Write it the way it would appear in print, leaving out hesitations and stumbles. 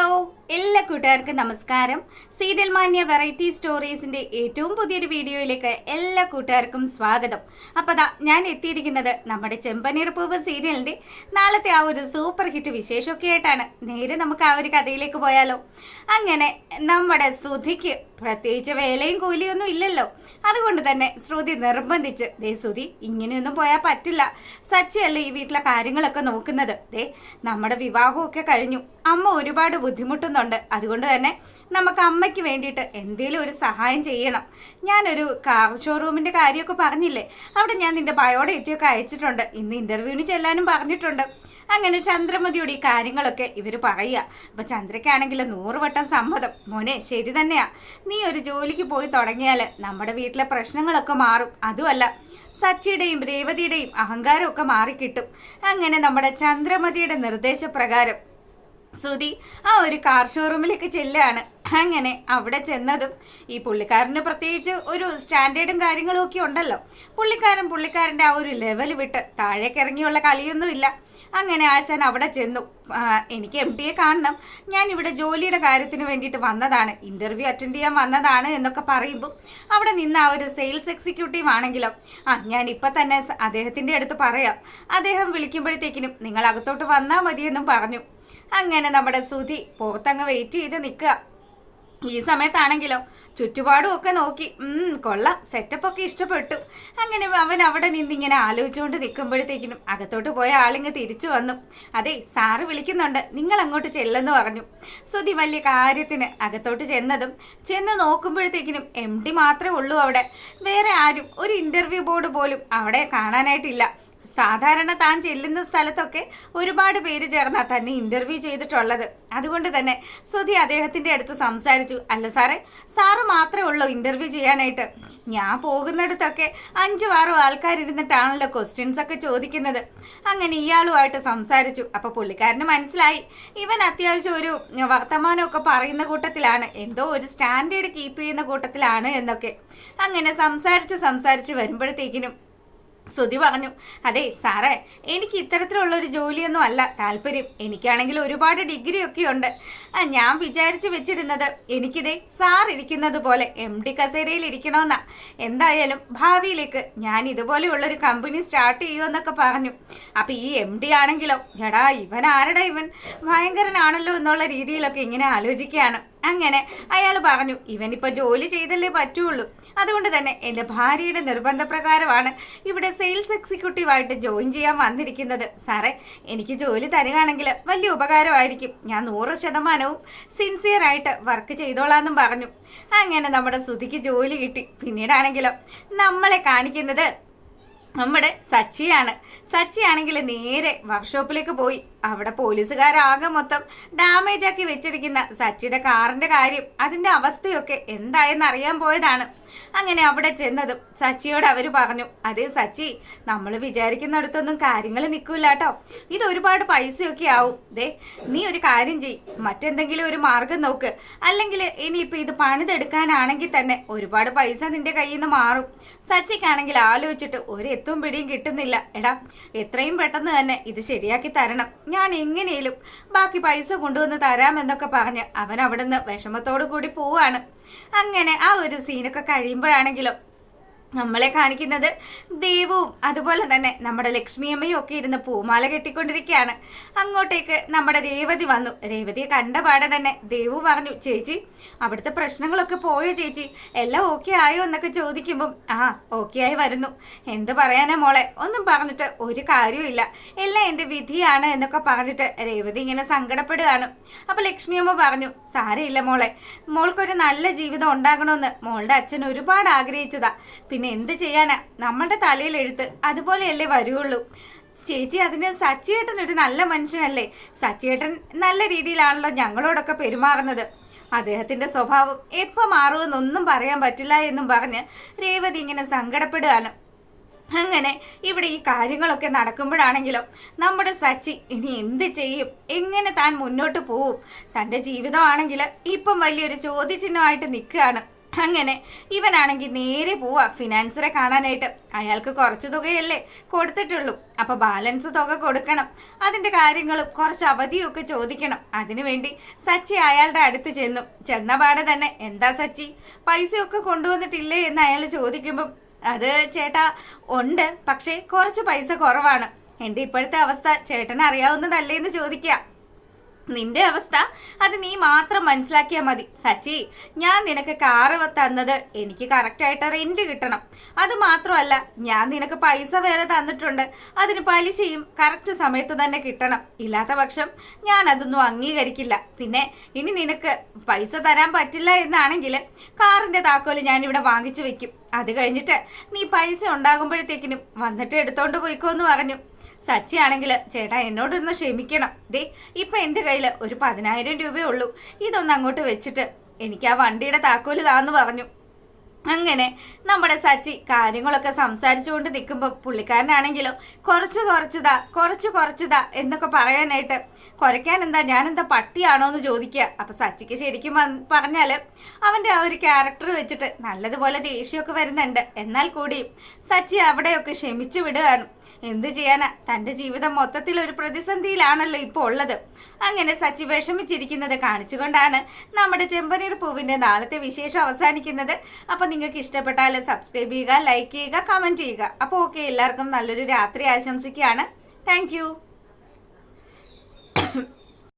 Hello, എല്ലാ കൂട്ടുകാർക്കും നമസ്കാരം. സീരിയൽ മാന്യ വെറൈറ്റി സ്റ്റോറീസിന്റെ ഏറ്റവും പുതിയൊരു വീഡിയോയിലേക്ക് എല്ലാ കൂട്ടുകാർക്കും സ്വാഗതം. അപ്പോൾ ഞാൻ എത്തിയിരിക്കുന്നത് നമ്മുടെ ചെമ്പനീർ പൂവ് സീരിയലിന്റെ നാളത്തെ ആ ഒരു സൂപ്പർ ഹിറ്റ് വിശേഷമൊക്കെ ആയിട്ടാണ്. നേരെ നമുക്ക് ആ ഒരു കഥയിലേക്ക് പോയാലോ. അങ്ങനെ നമ്മുടെ ശ്രുതിക്ക് പ്രത്യേകിച്ച് വേലയും കൂലിയൊന്നും ഇല്ലല്ലോ. അതുകൊണ്ട് തന്നെ ശ്രുതി നിർബന്ധിച്ച്, ദേ ശ്രുതി ഇങ്ങനെയൊന്നും പോയാൽ പറ്റില്ല, സച്ചിയല്ലേ ഈ വീട്ടിലെ കാര്യങ്ങളൊക്കെ നോക്കുന്നത്, ദേ നമ്മുടെ വിവാഹമൊക്കെ കഴിഞ്ഞു, അമ്മ ഒരുപാട് ബുദ്ധിമുട്ടുന്നുണ്ട്, അതുകൊണ്ട് തന്നെ നമുക്ക് അമ്മയ്ക്ക് വേണ്ടിയിട്ട് എന്തെങ്കിലും ഒരു സഹായം ചെയ്യണം. ഞാനൊരു കാർ ഷോറൂമിന്റെ കാര്യമൊക്കെ പറഞ്ഞില്ലേ, അവിടെ ഞാൻ നിന്റെ ബയോഡേറ്റയൊക്കെ അയച്ചിട്ടുണ്ട്, ഇന്ന് ഇന്റർവ്യൂവിന് ചെല്ലാനും പറഞ്ഞിട്ടുണ്ട്. അങ്ങനെ ചന്ദ്രമതിയോട് ഈ കാര്യങ്ങളൊക്കെ ഇവർ പറയുക. അപ്പൊ ചന്ദ്രയ്ക്കാണെങ്കിൽ 100 വട്ടം സമ്മതം. മോനെ ശരി തന്നെയാ, നീ ഒരു ജോലിക്ക് പോയി തുടങ്ങിയാൽ നമ്മുടെ വീട്ടിലെ പ്രശ്നങ്ങളൊക്കെ മാറും, അതുമല്ല സച്ചിയുടെയും രേവതിയുടെയും അഹങ്കാരമൊക്കെ മാറിക്കിട്ടും. അങ്ങനെ നമ്മുടെ ചന്ദ്രമതിയുടെ നിർദ്ദേശപ്രകാരം ശ്രുതി ആ ഒരു കാർ ഷോറൂമിലേക്ക് ചെല്ലുകയാണ്. അങ്ങനെ അവിടെ ചെന്നതും ഈ പുള്ളിക്കാരന് പ്രത്യേകിച്ച് ഒരു സ്റ്റാൻഡേർഡും കാര്യങ്ങളും ഒക്കെ ഉണ്ടല്ലോ. പുള്ളിക്കാരൻ്റെ ആ ഒരു ലെവൽ വിട്ട് താഴേക്ക് ഇറങ്ങിയുള്ള കളിയൊന്നുമില്ല. അങ്ങനെ ആശാൻ അവിടെ ചെന്നു. എനിക്ക് MD കാണണം, ഞാൻ ഇവിടെ ജോലിയുടെ കാര്യത്തിന് വേണ്ടിയിട്ട് വന്നതാണ്, ഇന്റർവ്യൂ അറ്റൻഡ് ചെയ്യാൻ വന്നതാണ് എന്നൊക്കെ പറയുമ്പോൾ അവിടെ നിന്ന് ആ ഒരു സെയിൽസ് എക്സിക്യൂട്ടീവ് ആണെങ്കിലോ, ഞാൻ ഇപ്പം തന്നെ അദ്ദേഹത്തിൻ്റെ അടുത്ത് പറയാം, അദ്ദേഹം വിളിക്കുമ്പോഴത്തേക്കിനും നിങ്ങൾ അകത്തോട്ട് വന്നാൽ മതിയെന്നും പറഞ്ഞു. അങ്ങനെ നമ്മുടെ ശ്രുതി പുറത്തങ്ങ് വെയിറ്റ് ചെയ്ത് നിൽക്കുക. ഈ സമയത്താണെങ്കിലോ ചുറ്റുപാടും ഒക്കെ നോക്കി, കൊള്ളാം, സെറ്റപ്പൊക്കെ ഇഷ്ടപ്പെട്ടു. അങ്ങനെ അവൻ അവിടെ നിന്നിങ്ങനെ ആലോചിച്ചുകൊണ്ട് നിൽക്കുമ്പോഴത്തേക്കിനും അകത്തോട്ട് പോയ ആളിങ്ങ് തിരിച്ചു വന്നു. അതെ, സാറ് വിളിക്കുന്നുണ്ട്, നിങ്ങൾ അങ്ങോട്ട് ചെല്ലെന്ന് പറഞ്ഞു. ശ്രുതി വലിയ കാര്യത്തിന് അകത്തോട്ട് ചെന്ന് നോക്കുമ്പോഴത്തേക്കിനും MD മാത്രമേ ഉള്ളൂ അവിടെ. വേറെ ആരും, ഒരു ഇന്റർവ്യൂ ബോർഡ് പോലും അവിടെ കാണാനായിട്ടില്ല. സാധാരണ താൻ ചെല്ലുന്ന സ്ഥലത്തൊക്കെ ഒരുപാട് പേര് ചേർന്നാ തന്നെ ഇന്റർവ്യൂ ചെയ്തിട്ടുള്ളത്. അതുകൊണ്ട് തന്നെ ശ്രുതി അദ്ദേഹത്തിന്റെ അടുത്ത് സംസാരിച്ചു. അല്ല സാറേ, സാറ് മാത്രമേ ഉള്ളൂ ഇന്റർവ്യൂ ചെയ്യാനായിട്ട്? ഞാൻ പോകുന്നിടത്തൊക്കെ 5-6 ആൾക്കാരിരുന്നിട്ടാണല്ലോ ക്വസ്റ്റ്യൻസ് ഒക്കെ ചോദിക്കുന്നത്. അങ്ങനെ ഇയാളുമായിട്ട് സംസാരിച്ചു. അപ്പൊ പുള്ളിക്കാരന് മനസ്സിലായി ഇവൻ അത്യാവശ്യം ഒരു വർത്തമാനമൊക്കെ പറയുന്ന കൂട്ടത്തിലാണ്, എന്തോ ഒരു സ്റ്റാൻഡേർഡ് കീപ്പ് ചെയ്യുന്ന കൂട്ടത്തിലാണ് എന്നൊക്കെ. അങ്ങനെ സംസാരിച്ച് വരുമ്പോഴത്തേക്കിനും ശ്രുതി പറഞ്ഞു, അതെ സാറേ, എനിക്ക് ഇത്തരത്തിലുള്ള ഒരു ജോലിയൊന്നും അല്ല താല്പര്യം, എനിക്കാണെങ്കിൽ ഒരുപാട് ഡിഗ്രി ഒക്കെ ഉണ്ട്. ഞാൻ വിചാരിച്ചു വെച്ചിരുന്നത് എനിക്കിതേ സാർ ഇരിക്കുന്നത് പോലെ MD കസേരയിൽ ഇരിക്കണമെന്നാ. എന്തായാലും ഭാവിയിലേക്ക് ഞാൻ ഇതുപോലെയുള്ളൊരു കമ്പനി സ്റ്റാർട്ട് ചെയ്യുമെന്നൊക്കെ പറഞ്ഞു. അപ്പം ഈ MD ആണെങ്കിലോ, എടാ ഇവൻ ആരടാ, ഇവൻ ഭയങ്കരനാണല്ലോ എന്നുള്ള രീതിയിലൊക്കെ ഇങ്ങനെ ആലോചിക്കുകയാണ്. അങ്ങനെ അയാൾ പറഞ്ഞു, ഇവനിപ്പോൾ ജോലി ചെയ്തല്ലേ പറ്റുള്ളൂ, അതുകൊണ്ട് തന്നെ എൻ്റെ ഭാര്യയുടെ നിർബന്ധപ്രകാരമാണ് ഇവിടെ സെയിൽസ് എക്സിക്യൂട്ടീവായിട്ട് ജോയിൻ ചെയ്യാൻ വന്നിരിക്കുന്നത്. സാറേ, എനിക്ക് ജോലി തരികയാണെങ്കിൽ വലിയ ഉപകാരമായിരിക്കും, ഞാൻ 100% സിൻസിയറായിട്ട് വർക്ക് ചെയ്തോളാന്നും പറഞ്ഞു. അങ്ങനെ നമ്മുടെ ശ്രുതിക്ക് ജോലി കിട്ടി. പിന്നീടാണെങ്കിലോ നമ്മളെ കാണിക്കുന്നത് നമ്മുടെ സച്ചിയാണെങ്കിൽ നേരെ വർക്ക്ഷോപ്പിലേക്ക് പോയി. അവിടെ പോലീസുകാരാകെ മൊത്തം ഡാമേജ് ആക്കി വെച്ചിരിക്കുന്ന സച്ചിയുടെ കാറിന്റെ കാര്യം, അതിന്റെ അവസ്ഥയൊക്കെ എന്തായെന്ന് അറിയാൻ പോയതാണ്. അങ്ങനെ അവിടെ ചെന്നതും സച്ചിയോട് അവർ പറഞ്ഞു, അതെ സച്ചി, നമ്മൾ വിചാരിക്കുന്നിടത്തൊന്നും കാര്യങ്ങൾ നിൽക്കില്ല കേട്ടോ, ഇത് ഒരുപാട് പൈസയൊക്കെ ആവും. ദേ നീ ഒരു കാര്യം ചെയ്, മറ്റെന്തെങ്കിലും ഒരു മാർഗം നോക്ക്, അല്ലെങ്കിൽ ഇനിയിപ്പോൾ ഇത് പണിതെടുക്കാനാണെങ്കിൽ തന്നെ ഒരുപാട് പൈസ നിന്റെ കയ്യിൽ നിന്ന് മാറും. സച്ചിക്കാണെങ്കിൽ ആലോചിച്ചിട്ട് ഒരു എത്തും പിടിയും കിട്ടുന്നില്ല. എടാ, എത്രയും പെട്ടെന്ന് തന്നെ ഇത് ശരിയാക്കി തരണം, ഞാൻ എങ്ങനെയും ബാക്കി പൈസ കൊണ്ടുവന്ന് തരാമെന്നൊക്കെ പറഞ്ഞ് അവൻ അവിടുന്ന് വിഷമത്തോടു കൂടി പോവാണ്. അങ്ങനെ ആ ഒരു സീനൊക്കെ കഴിയുമ്പോഴാണെങ്കിലോ നമ്മളെ കാണിക്കുന്നത് ദേവും അതുപോലെ തന്നെ നമ്മുടെ ലക്ഷ്മിയമ്മയും ഒക്കെ ഇരുന്ന് പൂമാല കെട്ടിക്കൊണ്ടിരിക്കുകയാണ്. അങ്ങോട്ടേക്ക് നമ്മുടെ രേവതി വന്നു. രേവതിയെ കണ്ട പാടെ തന്നെ ദേവു പറഞ്ഞു, ചേച്ചി അവിടുത്തെ പ്രശ്നങ്ങളൊക്കെ പോയോ ചേച്ചി, എല്ലാം ഓക്കെ ആയോ എന്നൊക്കെ ചോദിക്കുമ്പം ഓക്കെ ആയി വരുന്നു. എന്ത് പറയാനാ മോളെ, ഒന്നും പറഞ്ഞിട്ട് ഒരു കാര്യമില്ല, എല്ലാം എൻ്റെ വിധിയാണ് എന്നൊക്കെ പറഞ്ഞിട്ട് രേവതി ഇങ്ങനെ സങ്കടപ്പെടുകയാണ്. അപ്പൊ ലക്ഷ്മിയമ്മ പറഞ്ഞു, സാരമില്ല മോളെ, മോൾക്കൊരു നല്ല ജീവിതം ഉണ്ടാകണമെന്ന് മോളുടെ അച്ഛൻ ഒരുപാട് ആഗ്രഹിച്ചതാ, പിന്നെ എന്ത് ചെയ്യാനാ, നമ്മളുടെ തലയിൽ എഴുത്ത് അതുപോലെയല്ലേ വരുള്ളൂ. ചേച്ചി, അതിന് സച്ചിയേട്ടൻ ഒരു നല്ല മനുഷ്യനല്ലേ, സച്ചിയേട്ടൻ നല്ല രീതിയിലാണല്ലോ ഞങ്ങളോടൊക്കെ പെരുമാറുന്നത്, അദ്ദേഹത്തിന്റെ സ്വഭാവം എപ്പോൾ മാറുമെന്നൊന്നും പറയാൻ പറ്റില്ല എന്നും പറഞ്ഞ് രേവതി ഇങ്ങനെ സങ്കടപ്പെടുകയാണ്. അങ്ങനെ ഇവിടെ ഈ കാര്യങ്ങളൊക്കെ നടക്കുമ്പോഴാണെങ്കിലോ നമ്മുടെ സച്ചി ഇനി എന്ത് ചെയ്യും, എങ്ങനെ താൻ മുന്നോട്ട് പോവും, തൻ്റെ ജീവിതമാണെങ്കിൽ ഇപ്പം വലിയൊരു ചോദ്യചിഹ്നമായിട്ട് നിൽക്കുകയാണ്. അങ്ങനെ ഇവനാണെങ്കിൽ നേരെ പോവാ ഫിനാൻസറെ കാണാനായിട്ട്. അയാൾക്ക് കുറച്ച് തുകയല്ലേ കൊടുത്തിട്ടുള്ളൂ, അപ്പൊ ബാലൻസ് തുക കൊടുക്കണം. അതിന്റെ കാര്യങ്ങളും കുറച്ച് അവധിയൊക്കെ ചോദിക്കണം. അതിനുവേണ്ടി സച്ചി അയാളുടെ അടുത്ത് ചെന്ന പാടെ തന്നെ, എന്താ സച്ചി പൈസയൊക്കെ കൊണ്ടുവന്നിട്ടില്ലേ എന്ന് അയാൾ ചോദിക്കുമ്പം, അത് ചേട്ടാ ഉണ്ട്, പക്ഷേ കുറച്ച് പൈസ കുറവാണ്. എൻ്റെ ഇപ്പോഴത്തെ അവസ്ഥ ചേട്ടന് അറിയാവുന്നതല്ലേ എന്ന് ചോദിക്കുക. നിന്റെ അവസ്ഥ അത് നീ മാത്രം മനസ്സിലാക്കിയാൽ മതി സച്ചി. ഞാൻ നിനക്ക് കാറ് തന്നത് എനിക്ക് കറക്റ്റായിട്ട് റെന്റ് കിട്ടണം. അത് മാത്രമല്ല, ഞാൻ നിനക്ക് പൈസ വേറെ തന്നിട്ടുണ്ട്, അതിന് പലിശയും കറക്റ്റ് സമയത്ത് തന്നെ കിട്ടണം. ഇല്ലാത്ത പക്ഷം ഞാൻ അതൊന്നും അംഗീകരിക്കില്ല. പിന്നെ ഇനി നിനക്ക് പൈസ തരാൻ പറ്റില്ല എന്നാണെങ്കിൽ കാറിന്റെ താക്കോല് ഞാൻ ഇവിടെ വാങ്ങിച്ചു വെക്കും. അത് കഴിഞ്ഞിട്ട് നീ പൈസ ഉണ്ടാകുമ്പോഴത്തേക്കിനും വന്നിട്ട് എടുത്തോണ്ട് പോയിക്കോ എന്ന് പറഞ്ഞു. സച്ചി ആണെങ്കിൽ, ചേട്ടാ എന്നോടൊന്ന് ക്ഷമിക്കണം, ദേ ഇപ്പൊ എൻ്റെ കയ്യിൽ ഒരു 10,000 രൂപയേ ഉള്ളൂ, ഇതൊന്ന് അങ്ങോട്ട് വെച്ചിട്ട് എനിക്ക് ആ വണ്ടിയുടെ താക്കോല് താന്ന് പറഞ്ഞു. അങ്ങനെ നമ്മുടെ സച്ചി കാര്യങ്ങളൊക്കെ സംസാരിച്ചുകൊണ്ട് നിൽക്കുമ്പോൾ പുള്ളിക്കാരനാണെങ്കിലോ കുറച്ചതാ എന്നൊക്കെ പറയാനായിട്ട്, കുറയ്ക്കാൻ എന്താ ഞാനെന്താ പട്ടിയാണോ എന്ന് ചോദിക്കുക. അപ്പൊ സച്ചിക്ക് ശരിക്കും പറഞ്ഞാല് അവന്റെ ആ ഒരു ക്യാരക്ടർ വെച്ചിട്ട് നല്ലതുപോലെ ദേഷ്യമൊക്കെ വരുന്നുണ്ട്. എന്നാൽ കൂടിയും സച്ചി അവിടെയൊക്കെ ക്ഷമിച്ചു വിടുകയാണ്. എന്ത് ചെയ്യാനാ, തന്റെ ജീവിതം മൊത്തത്തിൽ ഒരു പ്രതിസന്ധിയിലാണല്ലോ ഇപ്പോൾ ഉള്ളത്. അങ്ങനെ സച്ചി വിഷമിച്ചിരിക്കുന്നത് കാണിച്ചുകൊണ്ടാണ് നമ്മുടെ ചെമ്പനീർ പൂവിന്റെ നാളത്തെ വിശേഷം അവസാനിക്കുന്നത്. അപ്പൊ നിങ്ങൾക്ക് ഇഷ്ടപ്പെട്ടാൽ സബ്സ്ക്രൈബ് ചെയ്യുക, ലൈക്ക് ചെയ്യുക, കമന്റ് ചെയ്യുക. അപ്പോൾ ഓക്കെ, എല്ലാവർക്കും നല്ലൊരു രാത്രി ആശംസിക്കുകയാണ്. താങ്ക്